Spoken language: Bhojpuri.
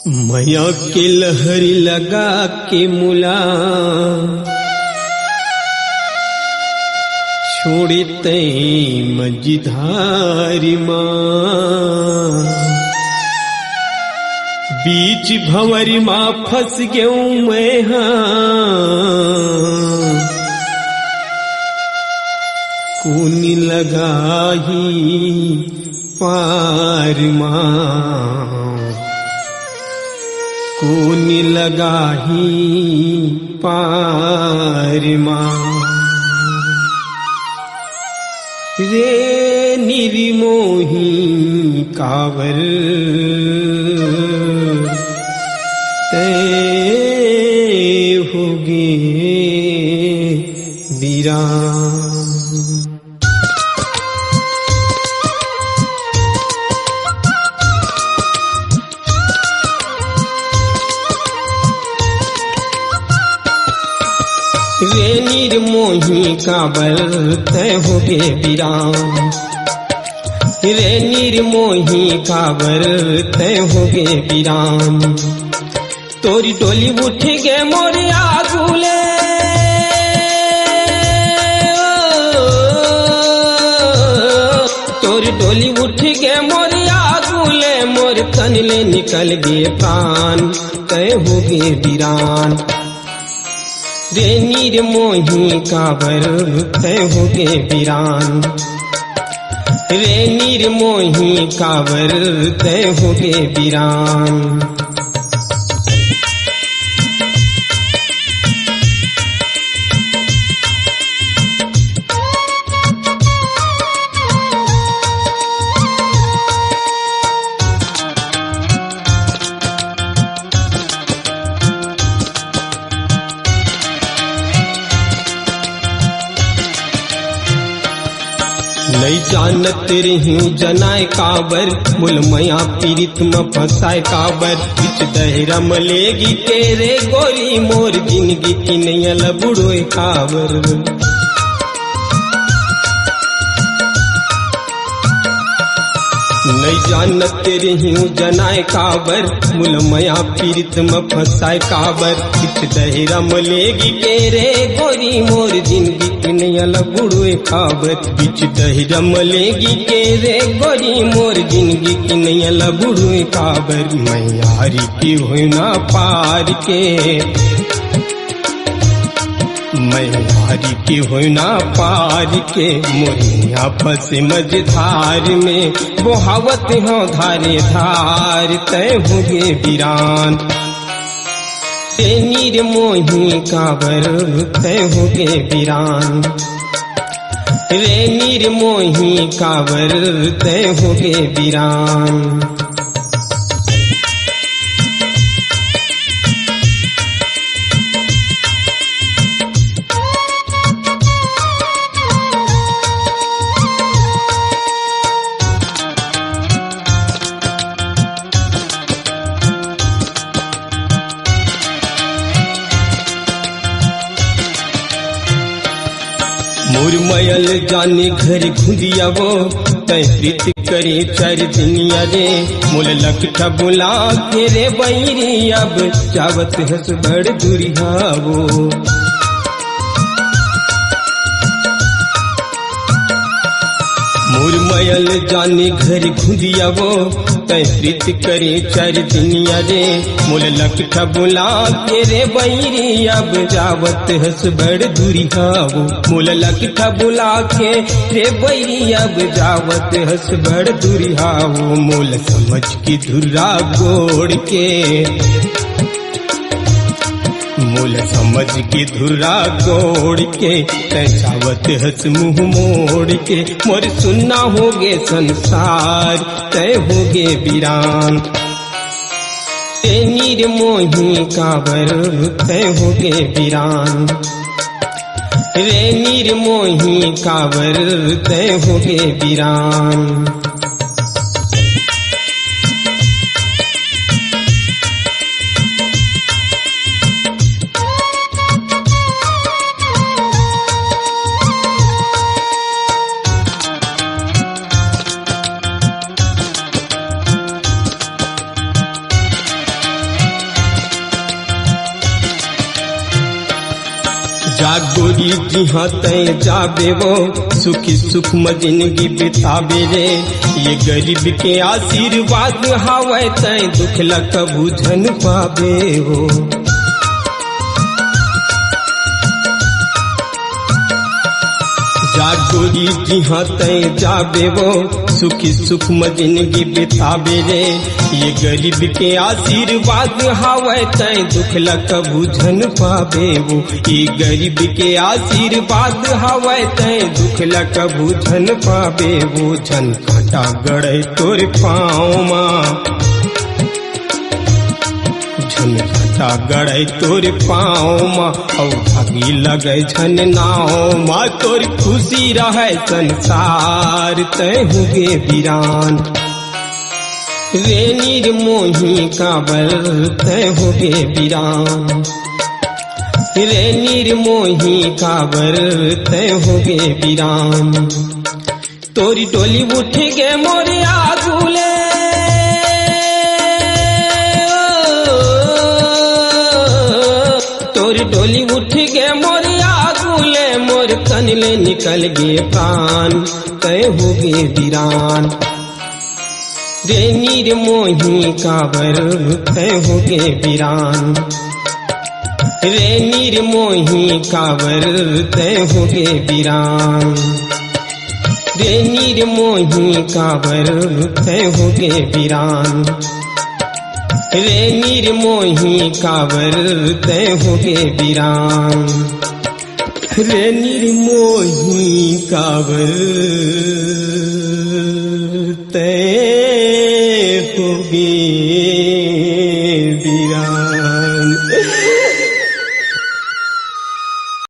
मैया के लहरी लगा के मुला छोड़ते मझधारी माँ बीच भंवरी माँ फंस गयूं मैं कूनी लगाही पार माँ कूनी लगाही पार माँ रे निर्मोही कावर ते होगे वीरान। रे निर्मोही काबर तय होगे वीरान रे निर्मोही काबर तय होगे वीरान तोरी डोली उठ गे मोरे आगुले तोरी डोली उठ गे मोरे आगुले मोर तनले निकल गे प्राण तय होगे वीरान रे निर्मोही काबर तय होगे वीरान रे निर्मोही काबर तय होगे वीरान। नहीं जानत रही जनाए काबर मुल मया पीरित में फंसाए काबर बिच दहरा मलेगी तेरे गोरी मोर जिंदगी की नहीं लबुड़ोए काबर नहीं जानत रही जनाए काबर मुल मया पीरित में फंसाए काबर बिच दहरा मलेगी तेरे गोरी मोर जिंदगी की नहीं लबुड़ोए काबर बिच दहरा मलेगी तेरे गोरी मोर जिंदगी की नहीं लबुड़ोए काबर मैयारी की हुई ना पार के मैयारी की हुई ना पार के मोरिया फंसे मझधार में बहावत हो धारे धार तय होगे वीरान रे निर्मोही काबर तय होगे वीरान रे निर्मोही काबर तय होगे वीरान। मुरमयल जाने घर खुदिया वो तय प्रीत करे चार दुनिया रे मुल लखा बुला के रे बैरी अब जावत हस बड़ दुरिया वो मुरमयल जाने घर खुदिया वो तय प्रीत करे चार दुनिया रे मुल लखा बुला के रे बैरी अब जावत हस बड़ दुरिया वो मुल लखा बुला के रे बैरी अब जावत हस बड़ दुरिया वो मोल समझ की धुर्रा गोड़ के मोल समझ के धुर्रा गोड़ के तय जावत हस मुँह मोड़ के मोर सुनना होगे संसार तय होगे वीरान रे निर्मोही काबर तय होगे वीरान रे निर्मोही काबर तय होगे वीरान। जागोरी जिहाँ तय जाबे वो सुखी सुख में जिंदगी बिताबे रे। ये गरीब के आशीर्वाद हावे तय दुख लक बुझन पाबे हो। जागोरी जिहाँ तय जाबे वो सुखी सुख में जिंदगी बिताबे रे। ये गरीब के आशीर्वाद हावे तय दुख लक बुझन पाबे वो। ये गरीब के आशीर्वाद हावे तय दुख लक बुझन पाबे वो। झन कांटा गड़े तोर पाँव माँ, झन कांटा गड़े तोर पाँव माँ, औ भागी लगे झन नाव माँ। तोर खुशी रहे संसार तय हुगे वीरान रे। निर्मोही काबर तय होगे वीरान रे। निर्मोही काबर तय होगे वीरान। तोरी डोली उठ गे मोरे आगुले, तोरी डोली उठ गे मोरे आगुले। मोर कनले निकल गे प्राण तय होगे वीरान रे। निर्मोही काबर तय होगे वीरान रे। निर्मोही काबर तय होगे वीरान रे। निर्मोही काबर तय होगे वीरान रे। निर्मोही काबर तय होगे वीरान रे। निर्मोही काबर तय होगे वीरान।